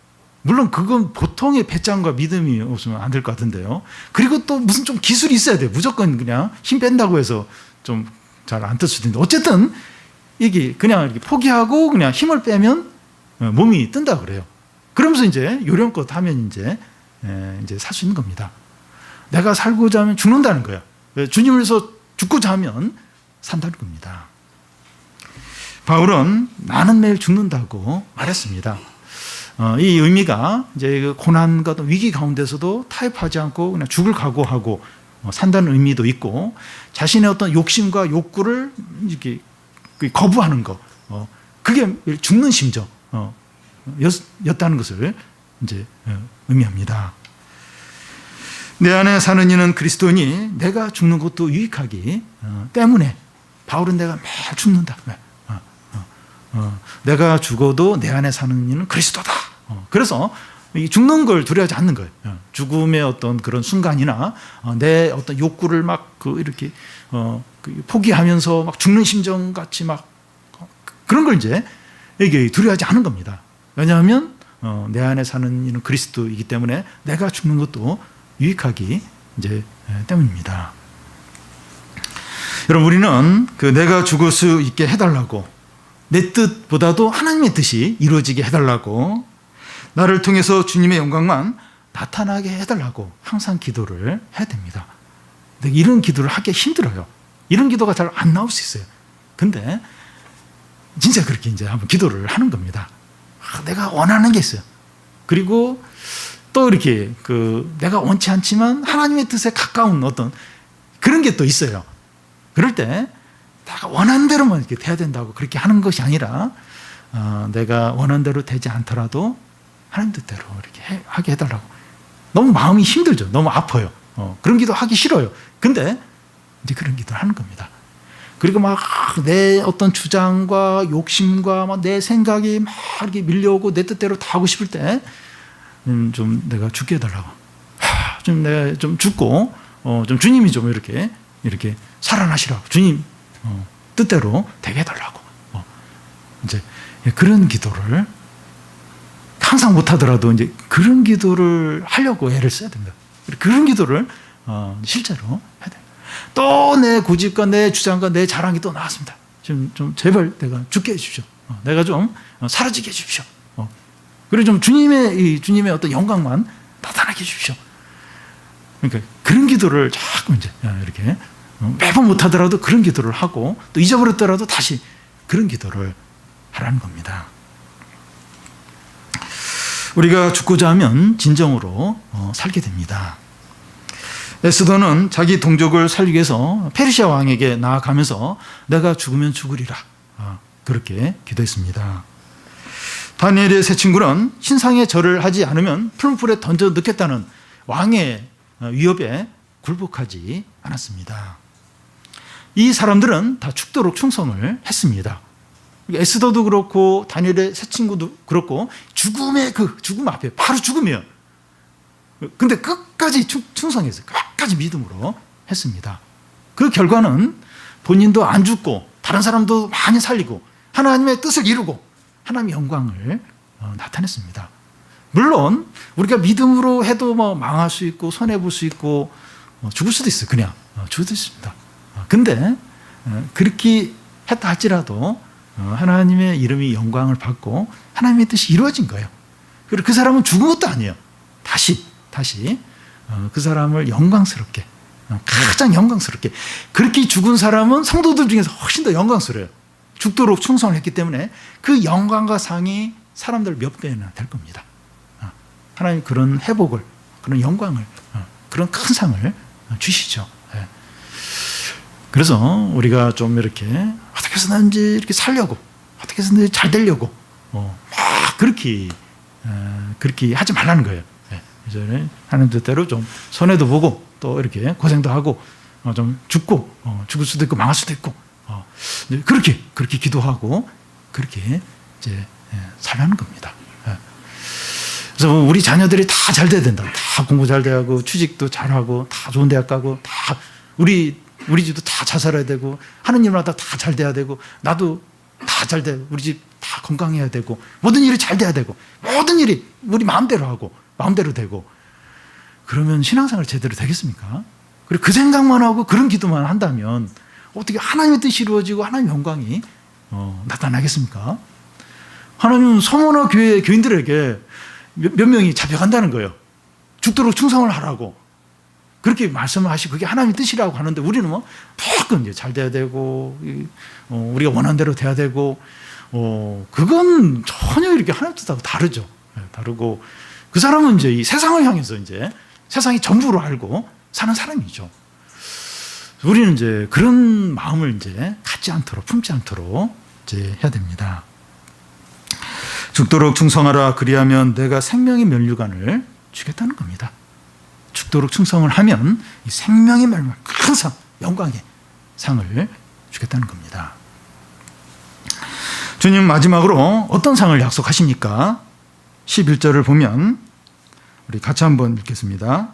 물론 그건 보통의 배짱과 믿음이 없으면 안 될 것 같은데요. 그리고 또 무슨 좀 기술이 있어야 돼요. 무조건 그냥 힘 뺀다고 해서 좀 잘 안 뜰 수도 있는데 어쨌든 이게 그냥 이렇게 포기하고 그냥 힘을 빼면 몸이 뜬다 그래요. 그러면서 이제 요령껏 하면 이제 살 수 있는 겁니다. 내가 살고자 하면 죽는다는 거예요. 주님을 위해서 죽고자 하면 산다는 겁니다. 바울은 나는 매일 죽는다고 말했습니다. 이 의미가 이제 그 고난과 위기 가운데서도 타협하지 않고 그냥 죽을 각오하고 산다는 의미도 있고 자신의 어떤 욕심과 욕구를 이렇게 거부하는 거, 그게 죽는 심정 였다는 것을 이제 의미합니다. 내 안에 사는 이는 그리스도니 내가 죽는 것도 유익하기 때문에 바울은 내가 매일 죽는다. 내가 죽어도 내 안에 사는 이는 그리스도다. 그래서 이 죽는 걸 두려워하지 않는 거예요. 죽음의 어떤 그런 순간이나 내 어떤 욕구를 막 이렇게 포기하면서 막 죽는 심정 같이 막 그런 걸 이제 이게 두려워하지 않은 겁니다. 왜냐하면 내 안에 사는 이는 그리스도이기 때문에 내가 죽는 것도 유익하기 이제 때문입니다. 여러분 우리는 내가 죽을 수 있게 해달라고 내 뜻보다도 하나님의 뜻이 이루어지게 해달라고 나를 통해서 주님의 영광만 나타나게 해달라고 항상 기도를 해야 됩니다. 근데 이런 기도를 하기 힘들어요. 이런 기도가 잘 안 나올 수 있어요. 근데 진짜 그렇게 이제 한번 기도를 하는 겁니다. 내가 원하는 게 있어요. 그리고 또 이렇게 내가 원치 않지만 하나님의 뜻에 가까운 어떤 그런 게 또 있어요. 그럴 때 내가 원하는 대로만 이렇게 돼야 된다고 그렇게 하는 것이 아니라 내가 원하는 대로 되지 않더라도 하나님 뜻대로 이렇게 하게 해달라고. 너무 마음이 힘들죠. 너무 아파요. 그런 기도 하기 싫어요. 근데 이제 그런 기도를 하는 겁니다. 그리고 막 내 어떤 주장과 욕심과 막 내 생각이 막 이렇게 밀려오고 내 뜻대로 다 하고 싶을 때 좀 내가 죽게 해달라고. 좀 내가 좀 죽고 좀 주님이 좀 이렇게 살아나시라고. 주님 뜻대로 되게 해달라고. 이제 그런 기도를 항상 못하더라도 이제 그런 기도를 하려고 애를 써야 됩니다. 그런 기도를 실제로 해야 돼요. 또 내 고집과 내 주장과 내 자랑이 또 나왔습니다. 좀 제발 내가 죽게 해주십시오. 내가 좀 사라지게 해주십시오. 그리고 좀 주님의 어떤 영광만 나타나게 해주십시오. 그러니까 그런 기도를 자꾸 이제 이렇게 매번 못하더라도 그런 기도를 하고 또 잊어버렸더라도 다시 그런 기도를 하라는 겁니다. 우리가 죽고자 하면 진정으로 살게 됩니다. 에스더는 자기 동족을 살리기 위해서 페르시아 왕에게 나아가면서 내가 죽으면 죽으리라 그렇게 기도했습니다. 다니엘의 세 친구는 신상에 절을 하지 않으면 풀무불에 던져 넣겠다는 왕의 위협에 굴복하지 않았습니다. 이 사람들은 다 죽도록 충성을 했습니다. 에스더도 그렇고 다니엘의 세 친구도 그렇고 죽음 앞에 바로 죽음이에요. 근데 끝까지 충성했어요. 끝까지 믿음으로 했습니다. 그 결과는 본인도 안 죽고 다른 사람도 많이 살리고 하나님의 뜻을 이루고 하나님의 영광을 나타냈습니다. 물론 우리가 믿음으로 해도 뭐 망할 수 있고 손해볼 수 있고 죽을 수도 있어요. 그냥 죽을 수도 있습니다. 근데 그렇게 했다 할지라도 하나님의 이름이 영광을 받고 하나님의 뜻이 이루어진 거예요. 그리고 그 사람은 죽은 것도 아니에요. 다시 그 사람을 영광스럽게, 가장 영광스럽게, 그렇게 죽은 사람은 성도들 중에서 훨씬 더 영광스러워요. 죽도록 충성을 했기 때문에 그 영광과 상이 사람들 몇 배나 될 겁니다. 하나님 그런 회복을, 그런 영광을, 그런 큰 상을 주시죠. 그래서 우리가 좀 이렇게 어떻게 해서든지 이렇게 살려고, 어떻게 해서든지 잘 되려고 막 그렇게 하지 말라는 거예요. 이제 하나님 뜻대로 좀 손해도 보고 또 이렇게 고생도 하고 좀 죽을 수도 있고 망할 수도 있고 그렇게 기도하고 그렇게 이제 살라는 겁니다. 그래서 우리 자녀들이 다 잘 돼야 된다. 다 공부 잘 돼야 하고 취직도 잘하고 다 좋은 대학 가고 다 우리 집도 다 잘 살아야 되고 하는 일마다 다 잘 돼야 되고 나도 다 잘 돼. 우리 집 다 건강해야 되고 모든 일이 잘 돼야 되고 모든 일이 우리 마음대로 하고 마음대로 되고 그러면 신앙생활 제대로 되겠습니까? 그리고 그 생각만 하고 그런 기도만 한다면 어떻게 하나님의 뜻이 이루어지고 하나님의 영광이 나타나겠습니까? 하나님은 서머나 교회 교인들에게 몇 명이 잡혀간다는 거예요. 죽도록 충성을 하라고 그렇게 말씀을 하시고 그게 하나님의 뜻이라고 하는데 우리는 무조건 이제 잘 돼야 되고 우리가 원하는 대로 돼야 되고 그건 전혀 이렇게 하나님 뜻하고 다르죠. 다르고 그 사람은 이제 이 세상을 향해서 이제 세상이 전부로 알고 사는 사람이죠. 우리는 이제 그런 마음을 이제 갖지 않도록 품지 않도록 이제 해야 됩니다. 죽도록 충성하라 그리하면 내가 생명의 면류관을 주겠다는 겁니다. 죽도록 충성을 하면 이 생명의 면류관 큰 상, 영광의 상을 주겠다는 겁니다. 주님 마지막으로 어떤 상을 약속하십니까? 11절을 보면 우리 같이 한번 읽겠습니다.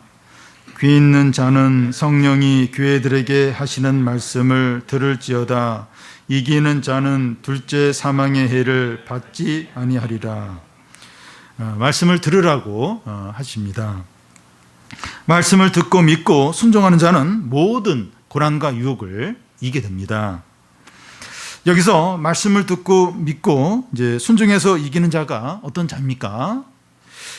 귀 있는 자는 성령이 교회들에게 하시는 말씀을 들을지어다. 이기는 자는 둘째 사망의 해를 받지 아니하리라. 말씀을 들으라고 하십니다. 말씀을 듣고 믿고 순종하는 자는 모든 고난과 유혹을 이기게 됩니다. 여기서 말씀을 듣고 믿고 이제 순종해서 이기는 자가 어떤 자입니까?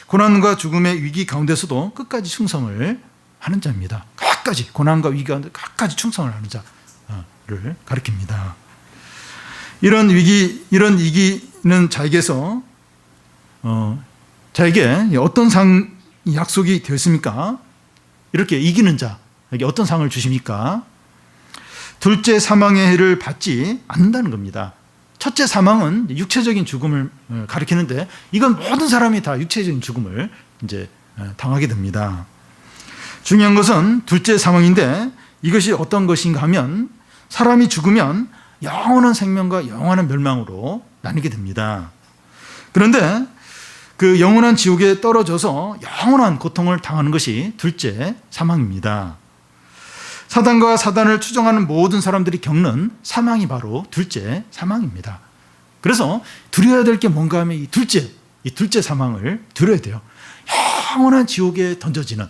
고난과 죽음의 위기 가운데서도 끝까지 충성을 하는 자입니다. 끝까지 고난과 위기 가운데 끝까지 충성을 하는 자를 가리킵니다. 이런 이기는 자에게서 자에게 어떤 약속이 되었습니까? 이렇게 이기는 자에게 어떤 상을 주십니까? 둘째 사망의 해를 받지 않는다는 겁니다. 첫째 사망은 육체적인 죽음을 가리키는데 이건 모든 사람이 다 육체적인 죽음을 이제 당하게 됩니다. 중요한 것은 둘째 사망인데 이것이 어떤 것인가 하면 사람이 죽으면 영원한 생명과 영원한 멸망으로 나뉘게 됩니다. 그런데 그 영원한 지옥에 떨어져서 영원한 고통을 당하는 것이 둘째 사망입니다. 사단과 사단을 추종하는 모든 사람들이 겪는 사망이 바로 둘째 사망입니다. 그래서 두려워야 될 게 뭔가 하면 이 둘째 사망을 두려워야 돼요. 영원한 지옥에 던져지는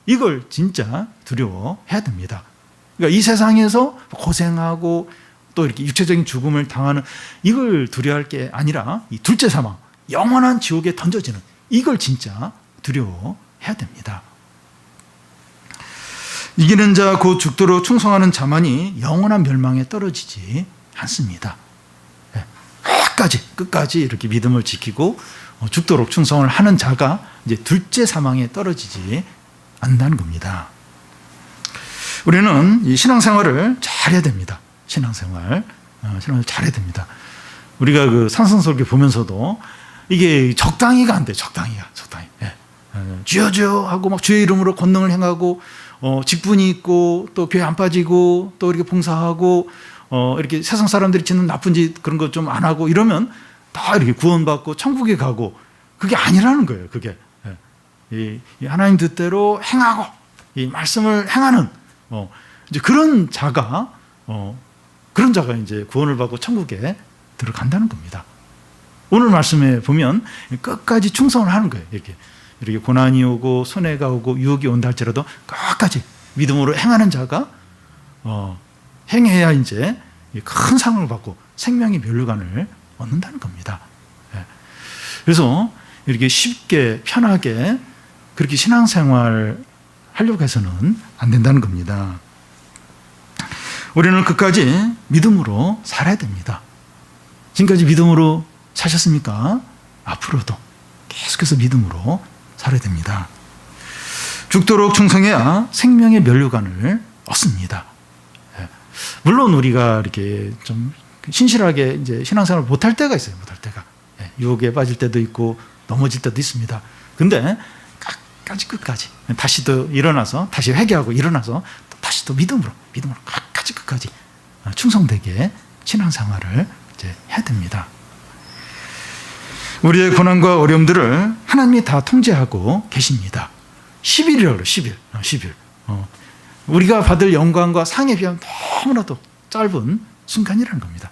이걸 진짜 두려워해야 됩니다. 그러니까 이 세상에서 고생하고 또 이렇게 육체적인 죽음을 당하는 이걸 두려워할 게 아니라 이 둘째 사망, 영원한 지옥에 던져지는 이걸 진짜 두려워해야 됩니다. 이기는 자 곧 죽도록 충성하는 자만이 영원한 멸망에 떨어지지 않습니다. 끝까지 이렇게 믿음을 지키고 죽도록 충성을 하는 자가 이제 둘째 사망에 떨어지지 않는다는 겁니다. 우리는 이 신앙생활을 잘해야 됩니다. 신앙생활 잘해야 됩니다. 우리가 그 산성설교 보면서도 이게 적당히가 안 돼. 적당히. 주여 주여 하고 막 주의 이름으로 권능을 행하고 직분이 있고 또 교회 안 빠지고 또 이렇게 봉사하고 이렇게 세상 사람들이 짓는 나쁜 짓 그런 거 좀 안 하고 이러면 다 이렇게 구원받고 천국에 가고 그게 아니라는 거예요. 그게 이 하나님 뜻대로 행하고 이 말씀을 행하는 이제 그런 자가 이제 구원을 받고 천국에 들어간다는 겁니다. 오늘 말씀에 보면 끝까지 충성을 하는 거예요. 이렇게 고난이 오고 손해가 오고 유혹이 온다 할지라도 끝까지 믿음으로 행하는 자가 행해야 이제 큰 상을 받고 생명의 면류관을 얻는다는 겁니다. 그래서 이렇게 쉽게 편하게 그렇게 신앙생활 하려고 해서는 안 된다는 겁니다. 우리는 끝까지 믿음으로 살아야 됩니다. 지금까지 믿음으로 사셨습니까? 앞으로도 계속해서 믿음으로 살아야 됩니다. 죽도록 충성해야 생명의 면류관을 얻습니다. 물론 우리가 이렇게 좀 신실하게 이제 신앙생활을 못할 때가 있어요. 못할 때가. 유혹에 빠질 때도 있고 넘어질 때도 있습니다. 근데 끝까지 다시 또 일어나서 다시 회개하고 일어나서 또 다시 또 믿음으로 끝까지 충성되게 신앙생활을 이제 해야 됩니다. 우리의 고난과 어려움들을 하나님이 다 통제하고 계십니다. 10일이라고 그래요. 10일. 우리가 받을 영광과 상에 비하면 너무나도 짧은 순간이라는 겁니다.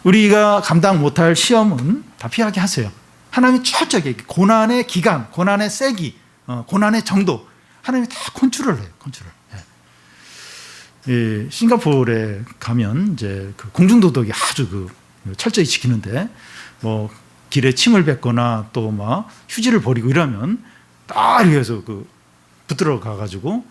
우리가 감당 못할 시험은 다 피하게 하세요. 하나님이 철저하게 고난의 기간, 고난의 세기, 고난의 정도 하나님이 다 컨트롤을 해요. 싱가포르에 가면 이제 그 공중도덕이 아주 철저히 지키는데 뭐 길에 침을 뱉거나 또 막 휴지를 버리고 이러면 딱 이렇게 해서 붙들어 가가지고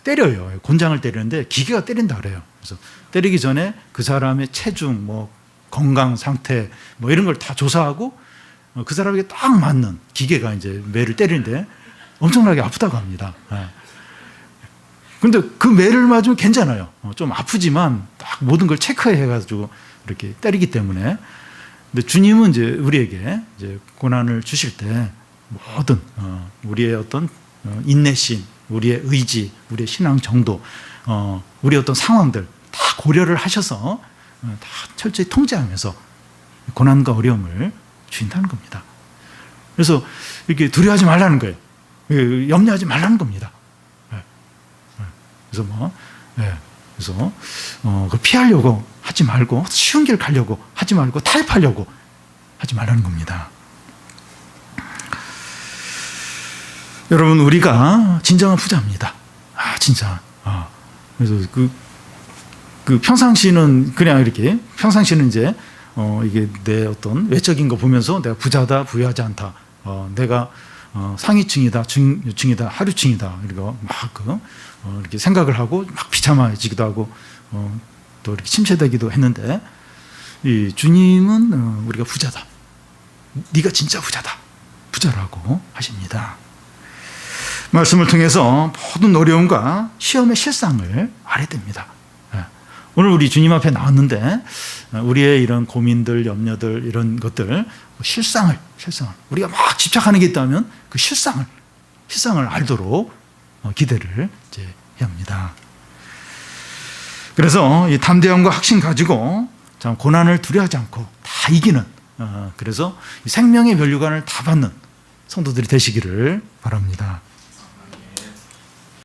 때려요. 곤장을 때리는데 기계가 때린다 그래요. 그래서 때리기 전에 그 사람의 체중, 뭐 건강 상태, 뭐 이런 걸 다 조사하고 그 사람에게 딱 맞는 기계가 이제 매를 때리는데 엄청나게 아프다고 합니다. 그런데 그 매를 맞으면 괜찮아요. 좀 아프지만 딱 모든 걸 체크해가지고 이렇게 때리기 때문에. 근데 주님은 이제 우리에게 이제 고난을 주실 때 모든 우리의 어떤 인내심, 우리의 의지, 우리의 신앙 정도, 우리의 어떤 상황들 다 고려를 하셔서 다 철저히 통제하면서 고난과 어려움을 주신다는 겁니다. 그래서 이렇게 두려워하지 말라는 거예요. 염려하지 말라는 겁니다. 그래서 그래서 그걸 피하려고 하지 말고 쉬운 길 가려고 하지 말고 타협하려고 하지 말라는 겁니다. 여러분, 우리가 진정한 부자입니다. 진짜. 그래서 평상시는 그냥 이렇게 평상시는 이제 이게 내 어떤 외적인 거 보면서 내가 부자다, 부유하지 않다. 내가 상위층이다, 중층이다, 하류층이다. 이거 막 이렇게 생각을 하고 막 비참해지기도 하고 또 이렇게 침체되기도 했는데 이 주님은 우리가 부자다. 네가 진짜 부자다. 부자라고 하십니다. 말씀을 통해서 모든 어려움과 시험의 실상을 알아야 됩니다. 오늘 우리 주님 앞에 나왔는데 우리의 이런 고민들, 염려들 이런 것들 실상을 우리가 막 집착하는 게 있다면 그 실상을 알도록 기대를 이제 해야 합니다. 그래서 이 담대함과 확신 가지고 참 고난을 두려워하지 않고 다 이기는 그래서 생명의 면류관을 다 받는 성도들이 되시기를 바랍니다.